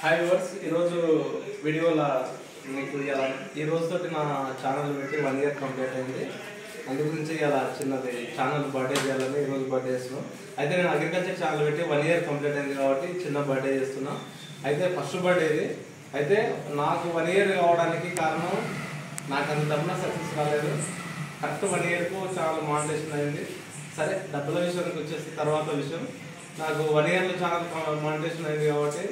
Hi viewers, ఈరోజు వీడియోలో మీకు ఈ రోజుతోటి నా ఛానల్ పెట్టి 1 ఇయర్ కంప్లీట్ అయింది. అందు గురించి ఇలా చిన్నది ఛానల్ బర్త్డే చేయాలని ఈరోజు బర్త్డే చేస్తున్నాం. అయితే నేను అగ్రికల్చర్ ఛానల్ పెట్టి 1 ఇయర్ కంప్లీట్ అయింది కాబట్టి చిన్న బర్త్డే చేస్తున్నా. అయితే ఫస్ట్ బర్త్డే ఇది. అయితే నాకు 1 ఇయర్ కావడానికి కారణం నాకు అంత డబ్బున సక్సెస్ రాలేదు. కరెక్ట్ 1 ఇయర్కు ఛానల్ మానిటైజేషన్ అయింది. సరే, డబ్బుల విషయానికి వచ్చేసి తర్వాత విషయం. నాకు 1 ఇయర్లో ఛానల్ మానిటైజేషన్ అయింది కాబట్టి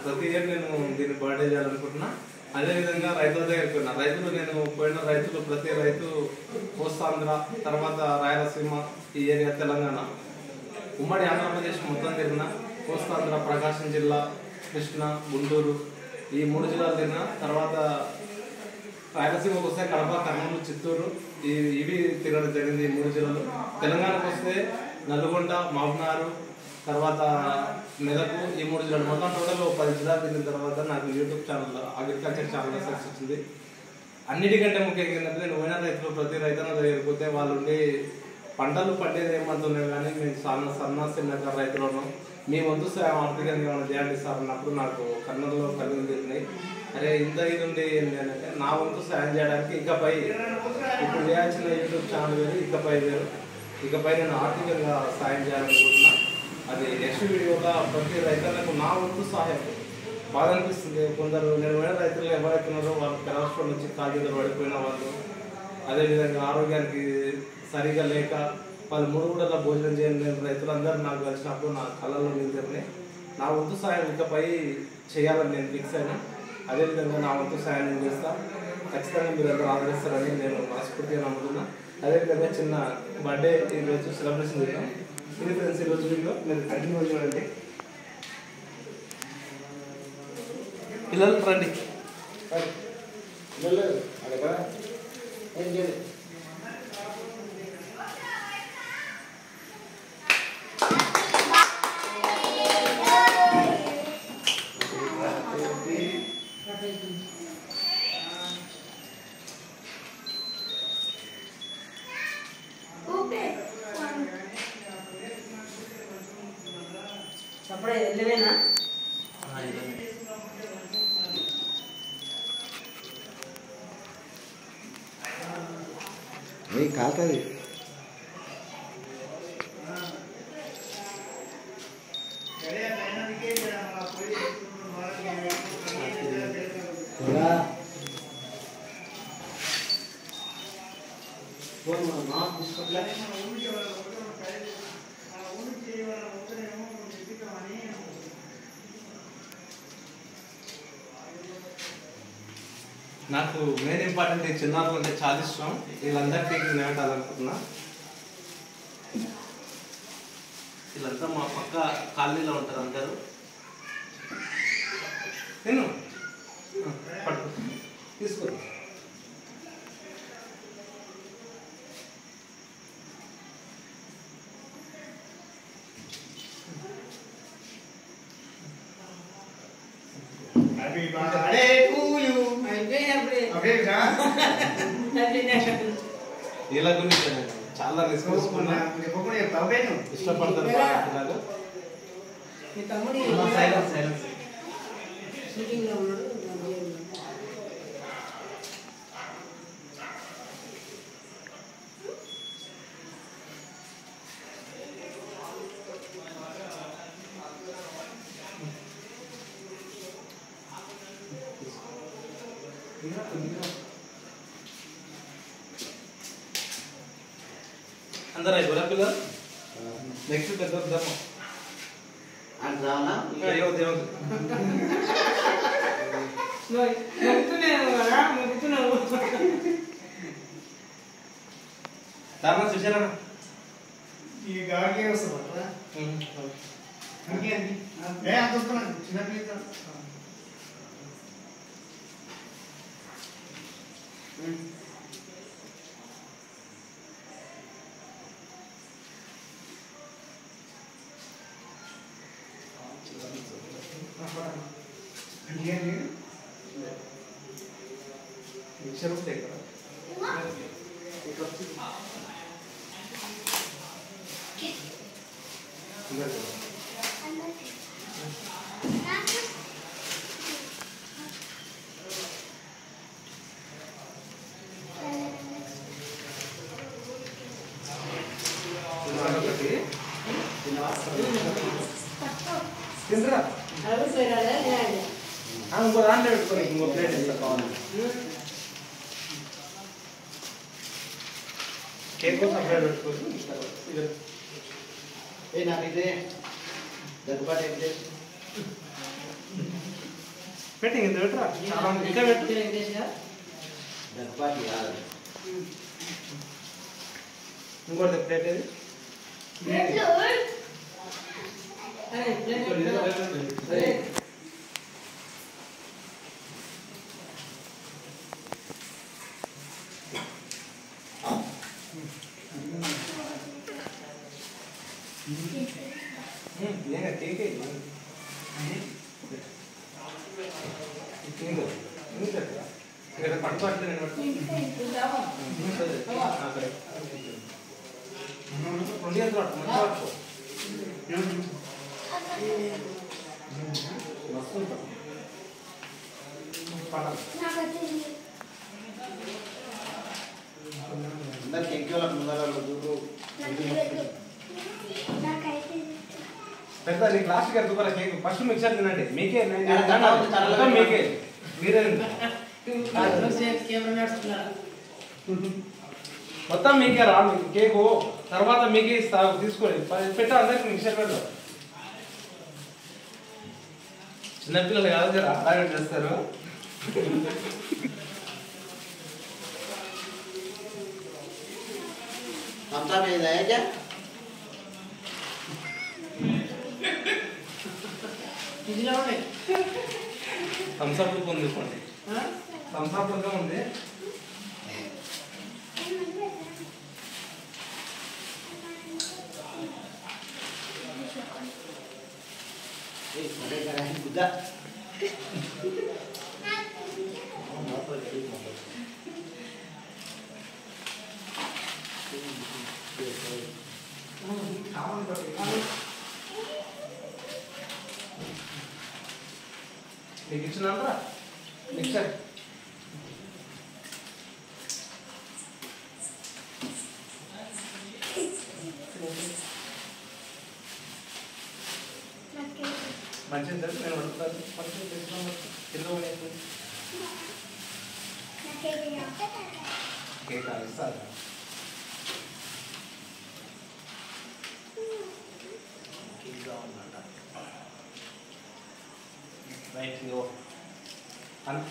ప్రతి ఇయర్ నేను దీన్ని బర్త్డే చేయాలనుకుంటున్నా. అదేవిధంగా రైతుల దగ్గరికి పోయినా రైతులు ప్రతి రైతు కోస్తాంధ్ర, తర్వాత రాయలసీమ, ఈ ఏరియా తెలంగాణ, ఉమ్మడి ఆంధ్రప్రదేశ్ మొత్తం తిరిగిన, కోస్తాంధ్ర ప్రకాశం జిల్లా, కృష్ణ, గుంటూరు, ఈ 3 జిల్లాలు తిరిగిన. తర్వాత రాయలసీమకు వస్తే కడప, కర్నూలు, చిత్తూరు, ఇవి తిరగడం జరిగింది ఈ 3 జిల్లాలు. తెలంగాణకు వస్తే నల్గొండ, మహబూబ్నగర్, తర్వాత మెదకు, ఈ 3 జిల్లాలు. మొత్తం టోటల్ 10 జిల్లాలు తిరిగిన తర్వాత నాకు యూట్యూబ్ ఛానల్లో అగ్రికల్చర్ ఛానల్లో సక్సెస్ వచ్చింది. అన్నిటికంటే ముఖ్యంగా ఏంటంటే నేను పోయిన రైతులు ప్రతి రైతున్న దగ్గరిపోతే వాళ్ళు ఉండి పంటలు పండేది ఏమంటున్నాయి కానీ మేము చిన్న రైతులు ఉన్నాం, మీ వంతు సాయం ఆర్థికంగా ఏమైనా చేయండి సార్ అన్నప్పుడు నాకు కన్నుల్లో కళ్ళు తిరిగినాయి. అరే ఇంత ఇది ఉంది ఏంటి అంటే నా వంతు సాయం చేయడానికి ఇకపై ఇప్పుడు చేయాల్సిన యూట్యూబ్ ఛానల్ వేరు, ఇకపై నేను ఆర్థికంగా సాయం చేయాలనుకుంటున్నా. అది నెక్స్ట్ వీడియోలో ప్రతి రైతులకు నా వంతు సహాయం బాధ అనిపిస్తుంది. కొందరు నేను పోయిన రైతులు ఎవరైతున్నారో వాళ్ళు కలర్స్టోర్ నుంచి కాగితాలు పడిపోయిన వాళ్ళు, అదేవిధంగా ఆరోగ్యానికి సరిగా లేక వాళ్ళు 3 పూటల భోజనం చేయని రైతులందరూ నాకు కలిసినప్పుడు నా కళ్ళలో నిలిచినాయి. నా వంతు సాయం ఇకపై చేయాలని నేను ఫిక్స్ అయినా. అదేవిధంగా నా వంతు సాయం నేను చేస్తాను. ఖచ్చితంగా మీరు అందరూ ఆదరిస్తారని నేను మనస్ఫూర్తిగా నమ్ముతున్నా. అదేవిధంగా చిన్న బర్త్డే ఈరోజు సెలబ్రేషన్ చేద్దాం. ఇది ఫ్రెండ్స్ ఈరోజు వీడియో, మీరు కంటిన్యూ చూడండి. పిల్లలు రండి. అప్పుడే వెళ్ళవేనా? ఏ కాకది నాకు మెయిన్ ఇంపార్టెంట్ ఈ చిన్నారులు అంటే చాలా ఇష్టం. వీళ్ళందరికీ నిలబెట్టాలనుకుంటున్నా. వీళ్ళంతా మా పక్క కాలనీలో ఉంటారు అందరూ. నేను పట్టు తీసుకో. Happy birthday to you. వీళ్ళ గురించి చాలా రిస్క్ తీసుకున్నా. ఇష్టపడతారు పిల్లలు. మీ తమ్ముడు సైలెన్స్ షూటింగ్లో ఉన్నాడు. అందరూ అయిపోరా పిల్లలు? నెక్స్ట్ పెద్ద ధర్మం ధర్మం చూసారా? ఈ గాడికి వస్తా అంతే ఏ అంత వస్తున్నాను చిన్న పిల్లలు. మిక్సర్ ఉంటాయి కదా. ఒకటి తింటరా అవి పేరాలే నేను ఇంకో దాంట్లో పెట్టుకోని ఇంకో ప్లేట్ ఇస్తా కావాలి కేక్ సపరేట్ పెట్టుకోవచ్చు ఇది నాకు ఇదే దగ్గుబాటు అయితే పెట్టి ఇంత పెట్టరా చాలా ఇంకా పెట్టు వెంకటేష్గా దగ్గుబాటు కాదు ఇంకోటి ప్లేట్ ఏది అరే ప్లేట్ కేక్ ఇక్కడ పట్టుకోవట్లేదు నేను మస్తు ఉంటాం అందరికి ఎంకేళ్ళ ముందర దూరు పెద్ద నీ క్లాస్కి ఎత్తుకోరా కేక్ ఫస్ట్ మిక్సర్ తినండి మీకే మొత్తం మీకే మీరే కెమెరా నడుస్తున్నారు మొత్తం మీకే రా కేకు తర్వాత మీకే ఇస్తా తీసుకోండి పెట్టా అందరికి మిక్సర్ పెడతాం చిన్నపిల్లలు కాదు కదా అలాగే చేస్తారు అంతా మీద అయితే ఇదిలో ఉన్నాయి థమ్స్అప్ ఉంది తీసుకోండి థమ్స్అప్ ఉంది గుద్ద మీకు ఇచ్చినారా మిక్సర్ మంచిది తెలుసు నేను అడుగుతాను మంచిది తెలుసు కింద కేక్ ఇస్తారు రైట్ యో అన్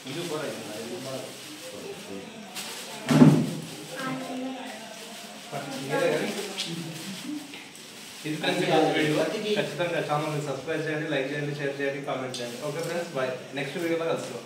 ఇది కూడా ఇది ఖచ్చితంగా ఛానల్ని సబ్స్క్రైబ్ చేయండి, లైక్ చేయండి, షేర్ చేయండి, కామెంట్ చేయండి. Okay friends, bye. నెక్స్ట్ వీడియోలో కలుస్తాం.